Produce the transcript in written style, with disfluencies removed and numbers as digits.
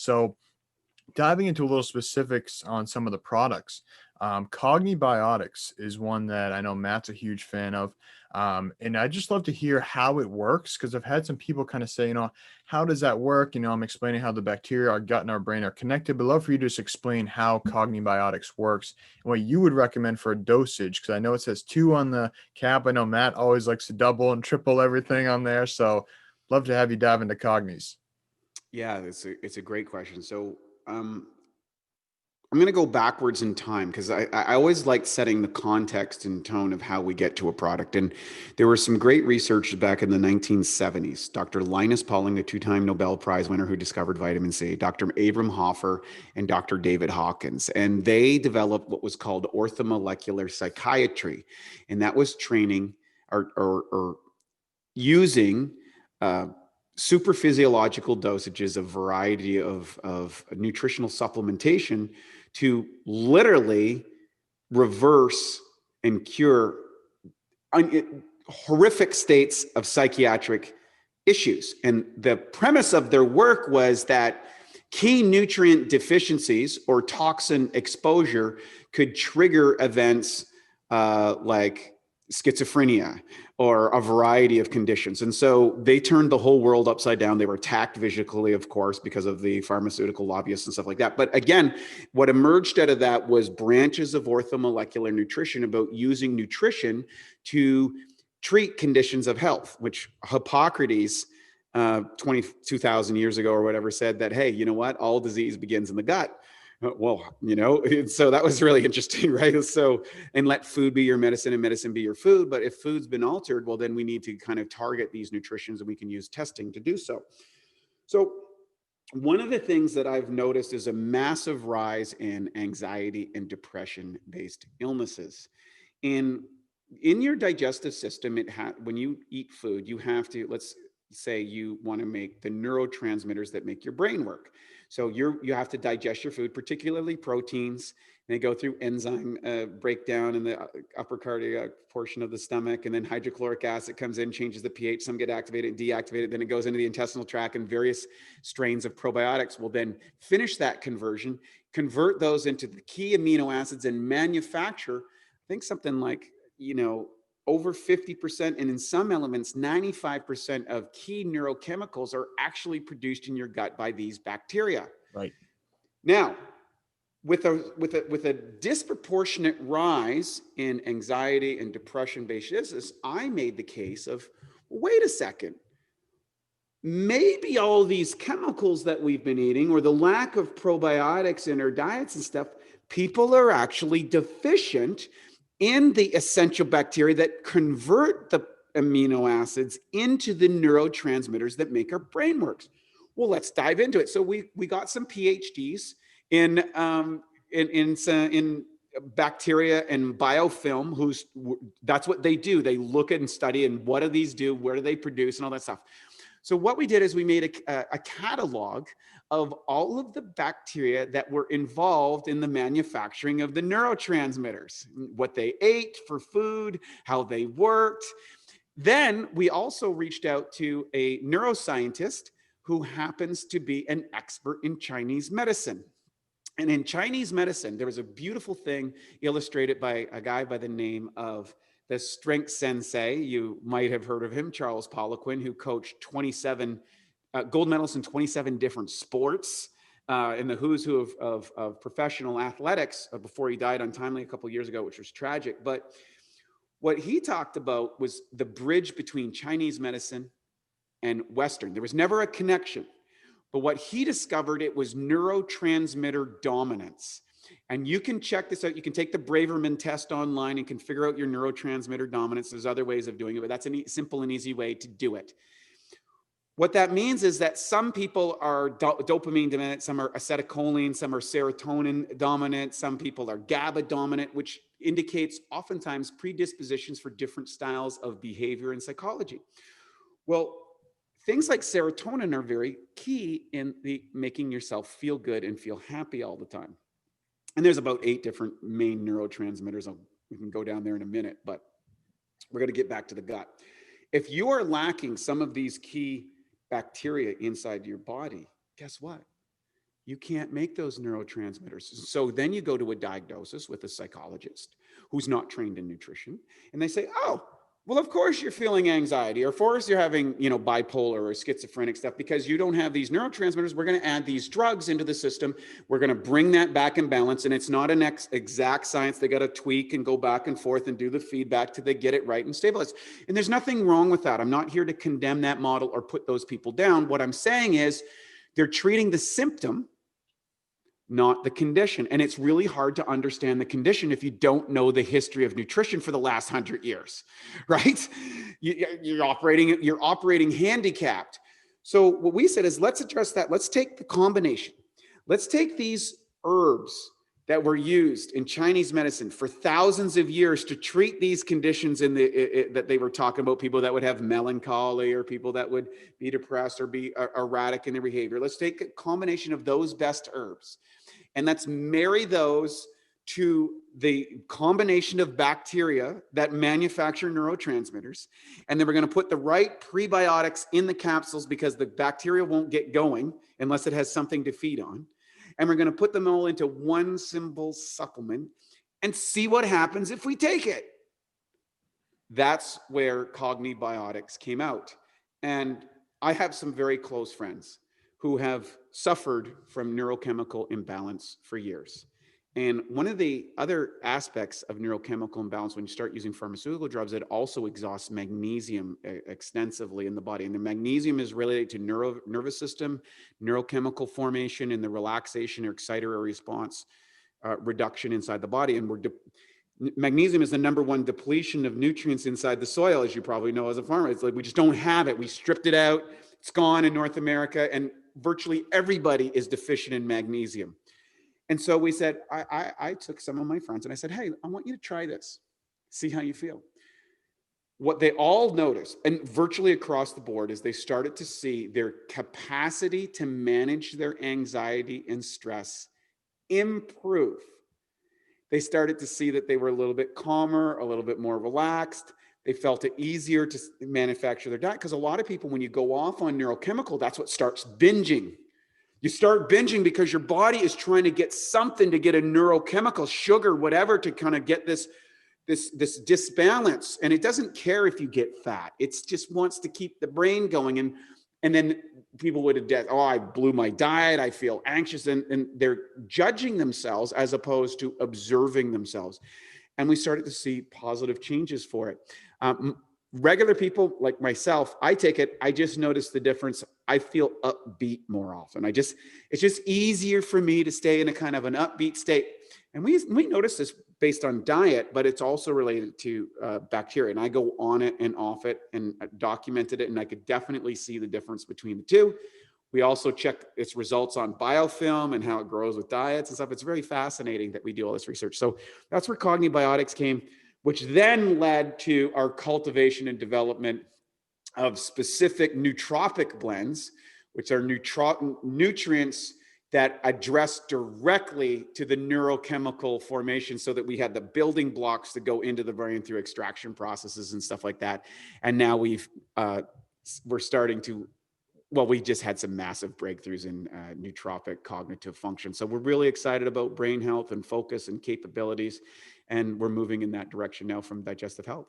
So diving into a little specifics on some of the products, Cognibiotics is one that I know Matt's a huge fan of. And I just love to hear how it works, because I've had some people kind of say, how does that work? I'm explaining how the bacteria, our gut and our brain are connected, but I'd love for you to just explain how Cognibiotics works and what you would recommend for a dosage, because I know it says 2 on the cap. I know Matt always likes to double and triple everything on there. So love to have you dive into Cognis. Yeah, it's a great question. So I'm going to go backwards in time, because I always like setting the context and tone of how we get to a product. And there was some great research back in the 1970s. Dr. Linus Pauling, the 2-time Nobel Prize winner who discovered vitamin C, Dr. Abram Hoffer, and Dr. David Hawkins. And they developed what was called orthomolecular psychiatry. And that was training or using super physiological dosages of variety of nutritional supplementation to literally reverse and cure horrific states of psychiatric issues. And the premise of their work was that key nutrient deficiencies or toxin exposure could trigger events like schizophrenia or a variety of conditions. And so they turned the whole world upside down. They were attacked visually, of course, because of the pharmaceutical lobbyists and stuff like that. But again, what emerged out of that was branches of orthomolecular nutrition about using nutrition to treat conditions of health, which Hippocrates 22,000 years ago or whatever said that, hey, you know what? All disease begins in the gut. Well, so that was really interesting, right? So, and let food be your medicine and medicine be your food. But if food's been altered, well, then we need to kind of target these nutritions, and we can use testing to do so. So one of the things that I've noticed is a massive rise in anxiety and depression-based illnesses. In your digestive system, when you eat food, you have to, let's say you want to make the neurotransmitters that make your brain work. So you have to digest your food, particularly proteins. And they go through enzyme breakdown in the upper cardiac portion of the stomach, and then hydrochloric acid comes in, changes the pH. Some get activated, deactivated. Then it goes into the intestinal tract, and various strains of probiotics will then finish that conversion, convert those into the key amino acids, and manufacture, I think something like, over 50%, and in some elements, 95% of key neurochemicals are actually produced in your gut by these bacteria. Right. Now, with a disproportionate rise in anxiety and depression-based illness, I made the case of, wait a second, maybe all these chemicals that we've been eating, or the lack of probiotics in our diets and stuff, people are actually deficient in the essential bacteria that convert the amino acids into the neurotransmitters that make our brain work. Well, let's dive into it. So we got some PhDs in bacteria and biofilm, that's what they do. They look at and study, and what do these do? Where do they produce, and all that stuff. So what we did is we made a catalog of all of the bacteria that were involved in the manufacturing of the neurotransmitters, what they ate for food, how they worked. Then we also reached out to a neuroscientist who happens to be an expert in Chinese medicine. And in Chinese medicine, there was a beautiful thing illustrated by a guy by the name of the strength sensei. You might have heard of him, Charles Poliquin, who coached 27 gold medals in 27 different sports in the who's who of professional athletics before he died untimely a couple of years ago, which was tragic. But what he talked about was the bridge between Chinese medicine and Western. There was never a connection. But what he discovered, it was neurotransmitter dominance. And you can check this out. You can take the Braverman test online and can figure out your neurotransmitter dominance. There's other ways of doing it, but that's a simple and easy way to do it. What that means is that some people are dopamine dominant, some are acetylcholine, some are serotonin dominant, some people are GABA dominant, which indicates oftentimes predispositions for different styles of behavior and psychology. Well, things like serotonin are very key in making yourself feel good and feel happy all the time. And there's about 8 different main neurotransmitters. We can go down there in a minute, but we're going to get back to the gut. If you are lacking some of these key bacteria inside your body, guess what? you can't make those neurotransmitters. So then you go to a diagnosis with a psychologist who's not trained in nutrition, and they say, oh, well, of course you're feeling anxiety, or of course you're having, bipolar or schizophrenic stuff because you don't have these neurotransmitters. We're going to add these drugs into the system. We're going to bring that back in balance. And it's not an exact science. They got to tweak and go back and forth and do the feedback till they get it right and stabilize. And there's nothing wrong with that. I'm not here to condemn that model or put those people down. What I'm saying is they're treating the symptom, not the condition. And it's really hard to understand the condition if you don't know the history of nutrition for the last 100 years, right? You're operating handicapped. So what we said is, let's address that. Let's take the combination. Let's take these herbs that were used in Chinese medicine for thousands of years to treat these conditions that they were talking about, people that would have melancholy or people that would be depressed or be erratic in their behavior. Let's take a combination of those best herbs, and let's marry those to the combination of bacteria that manufacture neurotransmitters. And then we're going to put the right prebiotics in the capsules because the bacteria won't get going unless it has something to feed on. And we're going to put them all into one simple supplement and see what happens if we take it. That's where Cognibiotics came out. And I have some very close friends who have suffered from neurochemical imbalance for years. And one of the other aspects of neurochemical imbalance, when you start using pharmaceutical drugs, it also exhausts magnesium extensively in the body. And the magnesium is related to nervous system, neurochemical formation, and the relaxation or excitatory response reduction inside the body. And magnesium is the number one depletion of nutrients inside the soil, as you probably know as a farmer. It's like we just don't have it. We stripped it out. It's gone in North America, and virtually everybody is deficient in magnesium. And so we said, I took some of my friends and I said, hey, I want you to try this, see how you feel. What they all noticed, and virtually across the board, is they started to see their capacity to manage their anxiety and stress improve. They started to see that they were a little bit calmer, a little bit more relaxed. They felt it easier to manufacture their diet, because a lot of people, when you go off on neurochemical, that's what starts binging. You start binging because your body is trying to get something, to get a neurochemical, sugar, whatever, to kind of get this disbalance. And it doesn't care if you get fat. It just wants to keep the brain going. And then people would have, oh, I blew my diet, I feel anxious. And they're judging themselves as opposed to observing themselves. And we started to see positive changes for it. Regular people like myself, I take it, I just notice the difference. I feel upbeat more often. It's just easier for me to stay in a kind of an upbeat state. And we notice this based on diet, but it's also related to bacteria. And I go on it and off it and documented it, and I could definitely see the difference between the two. We also check its results on biofilm and how it grows with diets and stuff. It's very fascinating that we do all this research. So that's where Cognibiotics came, which then led to our cultivation and development of specific nootropic blends, which are nutrients that address directly to the neurochemical formation, so that we had the building blocks to go into the brain through extraction processes and stuff like that. And now we're starting to, well, we just had some massive breakthroughs in nootropic cognitive function. So we're really excited about brain health and focus and capabilities. And we're moving in that direction now from digestive health.